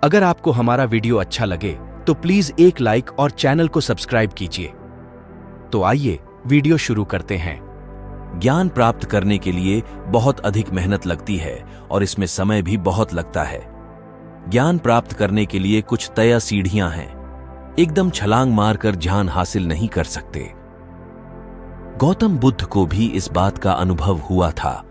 अगर आपको हमारा वीडियो अच्छा लगे तो प्लीज एक लाइक और चैनल को सब्सक्राइब कीजिए। तो आइए वीडियो शुरू करते हैं। ज्ञान प्राप्त करने के लिए बहुत अधिक मेहनत लगती है और इसमें समय भी बहुत लगता है। ज्ञान प्राप्त करने के लिए कुछ तय सीढ़ियां हैं। एकदम छलांग मारकर ज्ञान हासिल नहीं कर सकते। गौतम बुद्ध को भी इस बात का अनुभव हुआ था।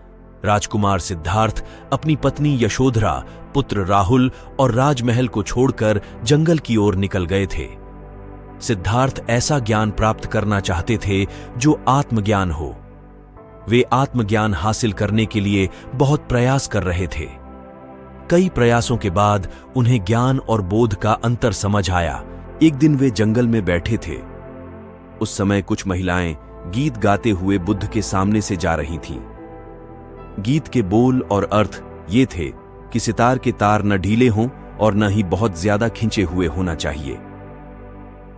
राजकुमार सिद्धार्थ अपनी पत्नी यशोधरा, पुत्र राहुल और राजमहल को छोड़कर जंगल की ओर निकल गए थे। सिद्धार्थ ऐसा ज्ञान प्राप्त करना चाहते थे जो आत्मज्ञान हो। वे आत्मज्ञान हासिल करने के लिए बहुत प्रयास कर रहे थे। कई प्रयासों के बाद उन्हें ज्ञान और बोध का अंतर समझ आया। एक दिन वे जंगल में बैठे थे। उस समय कुछ महिलाएं गीत गाते हुए बुद्ध के सामने से जा रही थीं। गीत के बोल और अर्थ ये थे कि सितार के तार न ढीले हों और न ही बहुत ज्यादा खिंचे हुए होना चाहिए।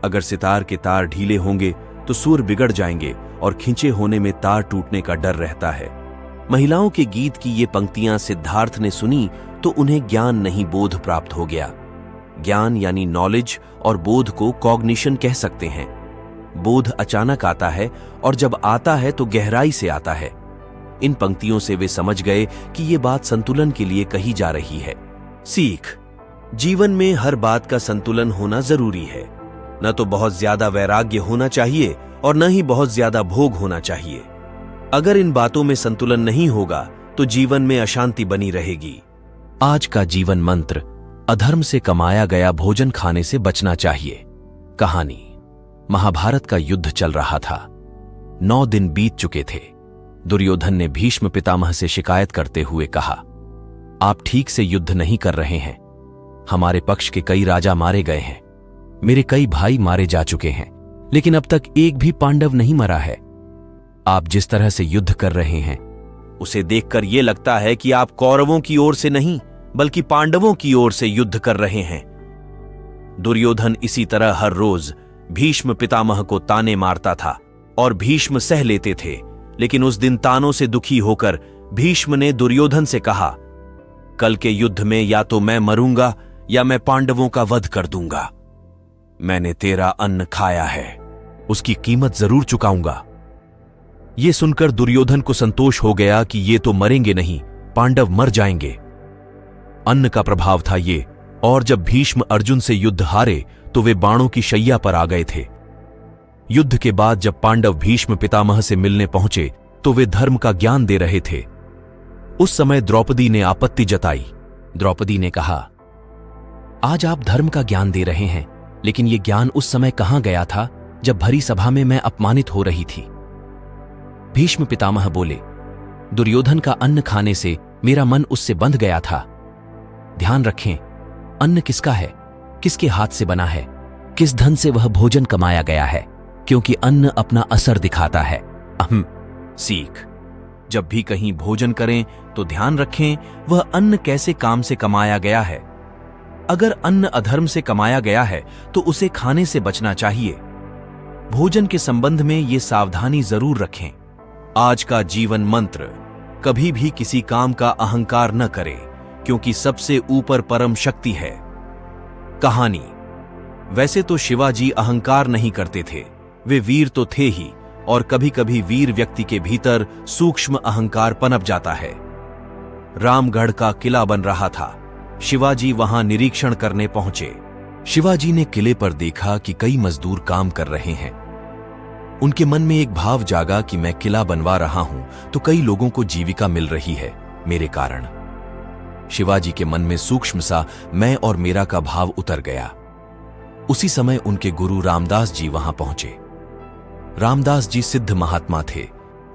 अगर सितार के तार ढीले होंगे तो सुर बिगड़ जाएंगे और खिंचे होने में तार टूटने का डर रहता है। महिलाओं के गीत की ये पंक्तियां सिद्धार्थ ने सुनी तो उन्हें ज्ञान नहीं बोध प्राप्त हो गया। ज्ञान यानी नॉलेज और बोध को कॉग्निशन कह सकते हैं। बोध अचानक आता है और जब आता है तो गहराई से आता है। इन पंक्तियों से वे समझ गए कि ये बात संतुलन के लिए कही जा रही है। सीख: जीवन में हर बात का संतुलन होना जरूरी है। न तो बहुत ज्यादा वैराग्य होना चाहिए और न ही बहुत ज्यादा भोग होना चाहिए। अगर इन बातों में संतुलन नहीं होगा तो जीवन में अशांति बनी रहेगी। आज का जीवन मंत्र: अधर्म से कमाया गया भोजन खाने से बचना चाहिए। कहानी: महाभारत का युद्ध चल रहा था। 9 दिन बीत चुके थे। दुर्योधन ने भीष्म पितामह से शिकायत करते हुए कहा, आप ठीक से युद्ध नहीं कर रहे हैं। हमारे पक्ष के कई राजा मारे गए हैं। मेरे कई भाई मारे जा चुके हैं, लेकिन अब तक एक भी पांडव नहीं मरा है। आप जिस तरह से युद्ध कर रहे हैं उसे देखकर यह लगता है कि आप कौरवों की ओर से नहीं बल्कि पांडवों की ओर से युद्ध कर रहे हैं। दुर्योधन इसी तरह हर रोज भीष्म पितामह को ताने मारता था और भीष्म सह लेते थे। लेकिन उस दिन तानों से दुखी होकर भीष्म ने दुर्योधन से कहा, कल के युद्ध में या तो मैं मरूंगा या मैं पांडवों का वध कर दूंगा। मैंने तेरा अन्न खाया है, उसकी कीमत जरूर चुकाऊंगा। यह सुनकर दुर्योधन को संतोष हो गया कि ये तो मरेंगे नहीं, पांडव मर जाएंगे। अन्न का प्रभाव था ये। और जब भीष्म अर्जुन से युद्ध हारे तो वे बाणों की शैया पर आ गए थे। युद्ध के बाद जब पांडव भीष्म पितामह से मिलने पहुंचे तो वे धर्म का ज्ञान दे रहे थे। उस समय द्रौपदी ने आपत्ति जताई। द्रौपदी ने कहा, आज आप धर्म का ज्ञान दे रहे हैं, लेकिन यह ज्ञान उस समय कहां गया था जब भरी सभा में मैं अपमानित हो रही थी। भीष्म पितामह बोले, दुर्योधन का अन्न खाने से मेरा मन उससे बंध गया था। ध्यान रखें, अन्न किसका है, किसके हाथ से बना है, किस धन से वह भोजन कमाया गया है, क्योंकि अन्न अपना असर दिखाता है। सीख: जब भी कहीं भोजन करें तो ध्यान रखें वह अन्न कैसे काम से कमाया गया है। अगर अन्न अधर्म से कमाया गया है तो उसे खाने से बचना चाहिए। भोजन के संबंध में ये सावधानी जरूर रखें। आज का जीवन मंत्र: कभी भी किसी काम का अहंकार न करें, क्योंकि सबसे ऊपर परम शक्ति है। कहानी: वैसे तो शिवाजी अहंकार नहीं करते थे, वे वीर तो थे ही, और कभी कभी वीर व्यक्ति के भीतर सूक्ष्म अहंकार पनप जाता है। रामगढ़ का किला बन रहा था। शिवाजी वहां निरीक्षण करने पहुंचे। शिवाजी ने किले पर देखा कि कई मजदूर काम कर रहे हैं। उनके मन में एक भाव जागा कि मैं किला बनवा रहा हूं तो कई लोगों को जीविका मिल रही है मेरे कारण। शिवाजी के मन में सूक्ष्म सा मैं और मेरा का भाव उतर गया। उसी समय उनके गुरु रामदास जी वहां पहुंचे। रामदास जी सिद्ध महात्मा थे।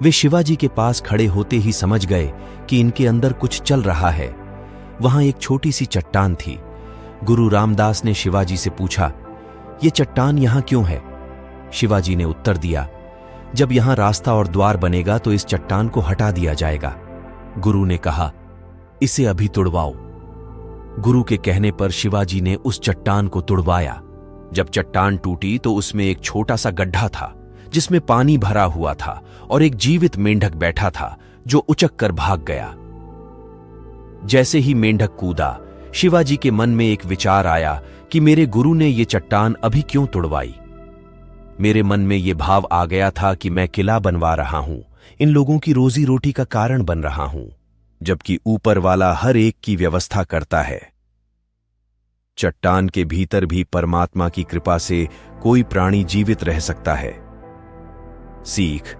वे शिवाजी के पास खड़े होते ही समझ गए कि इनके अंदर कुछ चल रहा है। वहां एक छोटी सी चट्टान थी। गुरु रामदास ने शिवाजी से पूछा, ये चट्टान यहां क्यों है? शिवाजी ने उत्तर दिया, जब यहां रास्ता और द्वार बनेगा तो इस चट्टान को हटा दिया जाएगा। गुरु ने कहा, इसे अभी तुड़वाओ। गुरु के कहने पर शिवाजी ने उस चट्टान को तुड़वाया। जब चट्टान टूटी तो उसमें एक छोटा सा गड्ढा था जिसमें पानी भरा हुआ था और एक जीवित मेंढक बैठा था जो उचक कर भाग गया। जैसे ही मेंढक कूदा, शिवाजी के मन में एक विचार आया कि मेरे गुरु ने ये चट्टान अभी क्यों तुड़वाई। मेरे मन में ये भाव आ गया था कि मैं किला बनवा रहा हूं, इन लोगों की रोजी रोटी का कारण बन रहा हूं, जबकि ऊपर वाला हर एक की व्यवस्था करता है। चट्टान के भीतर भी परमात्मा की कृपा से कोई प्राणी जीवित रह सकता है। सीख: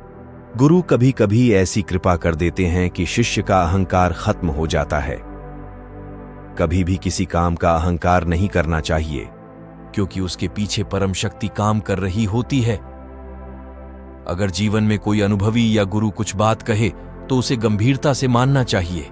गुरु कभी कभी ऐसी कृपा कर देते हैं कि शिष्य का अहंकार खत्म हो जाता है। कभी भी किसी काम का अहंकार नहीं करना चाहिए, क्योंकि उसके पीछे परम शक्ति काम कर रही होती है। अगर जीवन में कोई अनुभवी या गुरु कुछ बात कहे तो उसे गंभीरता से मानना चाहिए।